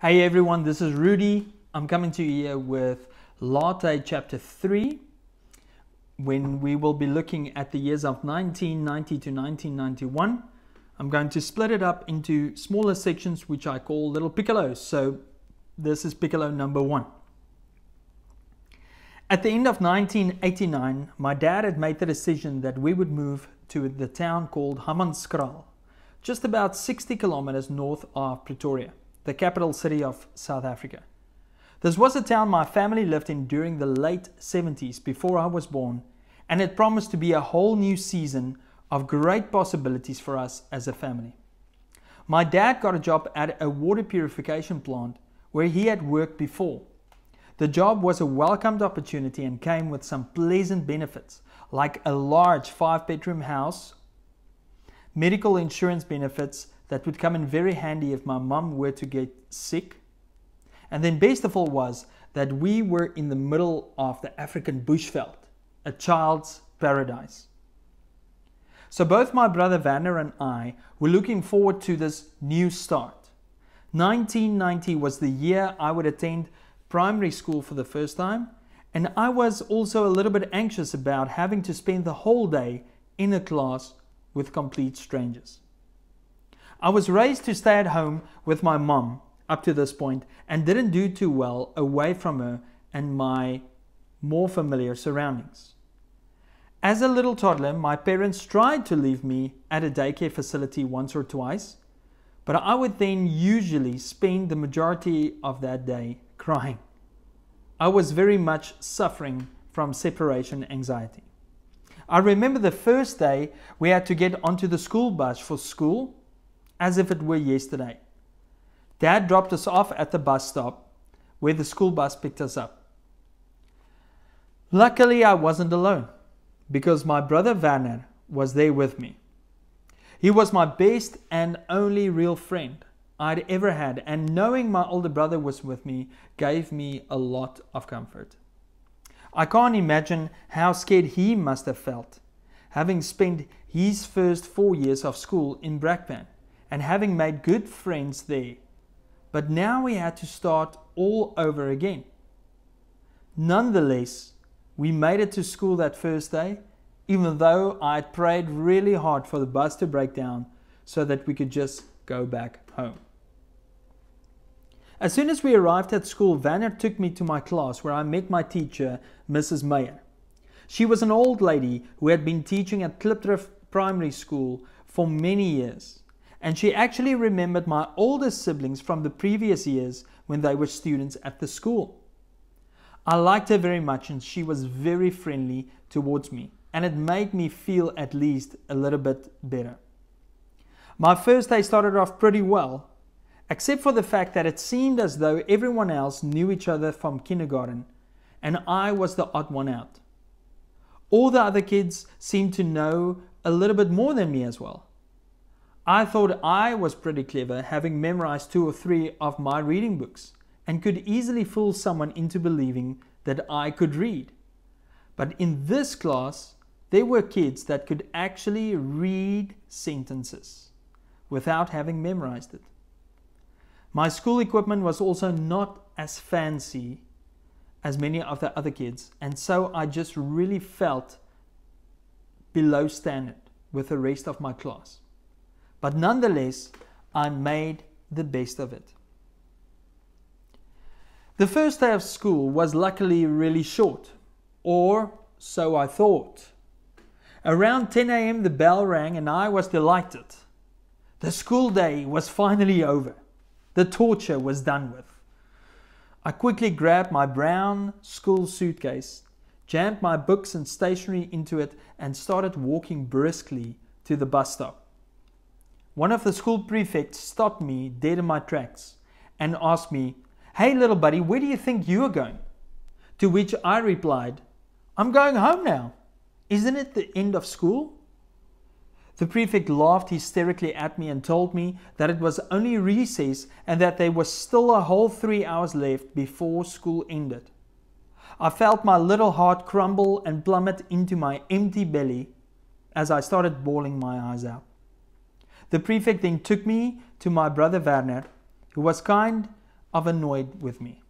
Hey everyone, this is Rudy. I'm coming to you here with Latté chapter 3, when we will be looking at the years of 1990 to 1991. I'm going to split it up into smaller sections which I call little Piccolos. So this is Piccolo number 1. At the end of 1989, my dad had made the decision that we would move to the town called Hammanskraal, just about 60 kilometers north of Pretoria, the capital city of South Africa. This was a town my family lived in during the late 70s, before I was born, and it promised to be a whole new season of great possibilities for us as a family. My dad got a job at a water purification plant where he had worked before. The job was a welcomed opportunity and came with some pleasant benefits, like a large 5-bedroom house, medical insurance benefits that would come in very handy if my mum were to get sick. And then best of all was that we were in the middle of the African bushveld, a child's paradise. So both my brother Werner and I were looking forward to this new start. 1990 was the year I would attend primary school for the first time, and I was also a little bit anxious about having to spend the whole day in a class with complete strangers. I was raised to stay at home with my mom up to this point and didn't do too well away from her and my more familiar surroundings. As a little toddler, my parents tried to leave me at a daycare facility once or twice, but I would then usually spend the majority of that day crying. I was very much suffering from separation anxiety. I remember the first day we had to get onto the school bus for school as if it were yesterday. Dad dropped us off at the bus stop where the school bus picked us up. Luckily, I wasn't alone because my brother Werner was there with me. He was my best and only real friend I'd ever had, and knowing my older brother was with me gave me a lot of comfort. I can't imagine how scared he must have felt, having spent his first 4 years of school in Brakpan and having made good friends there. But now we had to start all over again. Nonetheless, we made it to school that first day, even though I had prayed really hard for the bus to break down so that we could just go back home. As soon as we arrived at school, Werner took me to my class where I met my teacher, Mrs. Meyer. She was an old lady who had been teaching at Klipdrift Primary School for many years, and she actually remembered my older siblings from the previous years when they were students at the school. I liked her very much, and she was very friendly towards me, and it made me feel at least a little bit better. My first day started off pretty well, except for the fact that it seemed as though everyone else knew each other from kindergarten, and I was the odd one out. All the other kids seemed to know a little bit more than me as well. I thought I was pretty clever, having memorized 2 or 3 of my reading books, and could easily fool someone into believing that I could read. But in this class, there were kids that could actually read sentences without having memorized it. My school equipment was also not as fancy as many of the other kids, and so I just really felt below standard with the rest of my class. But nonetheless, I made the best of it. The first day of school was luckily really short, or so I thought. Around 10 a.m. the bell rang and I was delighted. The school day was finally over. The torture was done with. I quickly grabbed my brown school suitcase, jammed my books and stationery into it, and started walking briskly to the bus stop. One of the school prefects stopped me dead in my tracks and asked me, "Hey little buddy, where do you think you are going?" To which I replied, "I'm going home now. Isn't it the end of school?" The prefect laughed hysterically at me and told me that it was only recess and that there was still a whole 3 hours left before school ended. I felt my little heart crumble and plummet into my empty belly as I started bawling my eyes out. The prefect then took me to my brother Werner, who was kind of annoyed with me.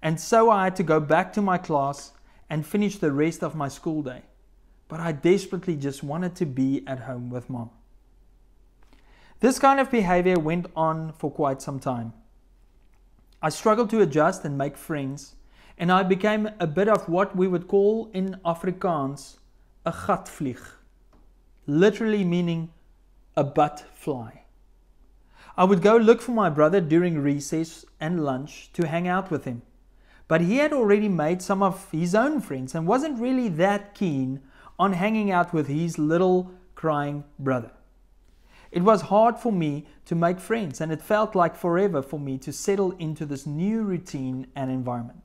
And so I had to go back to my class and finish the rest of my school day. But I desperately just wanted to be at home with Mom. This kind of behavior went on for quite some time. I struggled to adjust and make friends, and I became a bit of what we would call in Afrikaans a gatvlieg, literally meaning a butt fly. I would go look for my brother during recess and lunch to hang out with him, but he had already made some of his own friends and wasn't really that keen on hanging out with his little crying brother. It was hard for me to make friends, and it felt like forever for me to settle into this new routine and environment.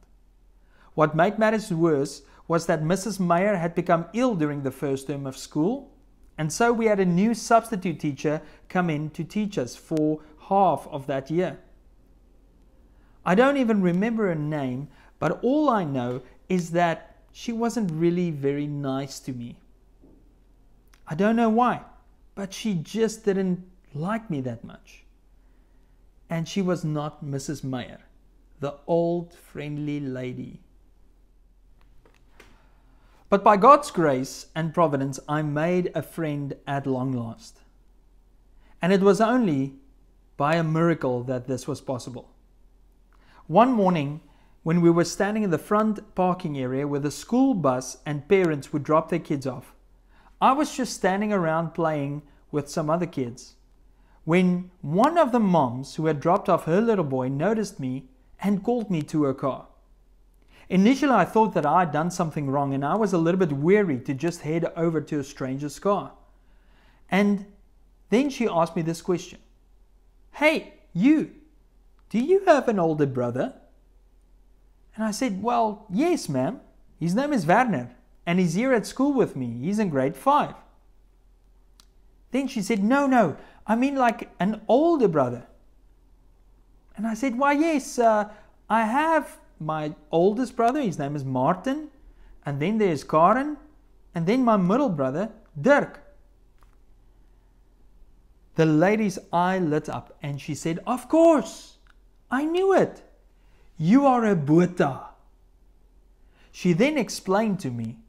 What made matters worse was that Mrs. Meyer had become ill during the first term of school, and so we had a new substitute teacher come in to teach us for half of that year. I don't even remember her name, but all I know is that she wasn't really very nice to me. I don't know why, but she just didn't like me that much. And she was not Mrs. Meyer, the old friendly lady. But by God's grace and providence, I made a friend at long last. And it was only by a miracle that this was possible. One morning, when we were standing in the front parking area where the school bus and parents would drop their kids off, I was just standing around playing with some other kids, when one of the moms who had dropped off her little boy noticed me and called me to her car. Initially, I thought that I had done something wrong, and I was a little bit weary to just head over to a stranger's car. And then she asked me this question. "Hey, you, do you have an older brother?" And I said, "Well, yes, ma'am. His name is Werner, and he's here at school with me. He's in grade 5. Then she said, No, I mean like an older brother." And I said, "Why, yes, I have my oldest brother. His name is Martin. And then there's Karen. And then my middle brother, Dirk." The lady's eye lit up and she said, "Of course, I knew it. You are a Botha." She then explained to me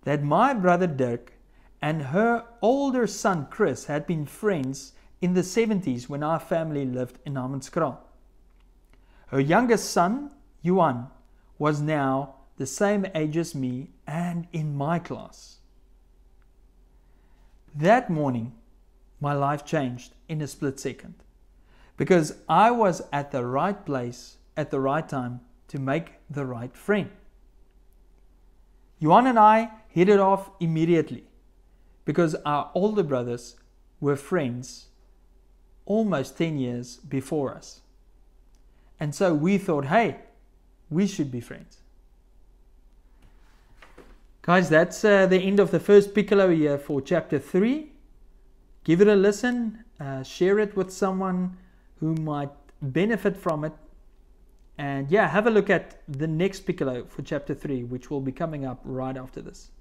that my brother Dirk and her older son Chris had been friends in the 70s when our family lived in Hammanskraal. Her youngest son, Johan, was now the same age as me and in my class. That morning, my life changed in a split second, because I was at the right place at the right time to make the right friend. Johan and I hit it off immediately, because our older brothers were friends almost 10 years before us. And so we thought, hey, we should be friends. Guys, that's the end of the first Piccolo here for chapter 3. Give it a listen, share it with someone who might benefit from it. And yeah, have a look at the next Piccolo for chapter 3, which will be coming up right after this.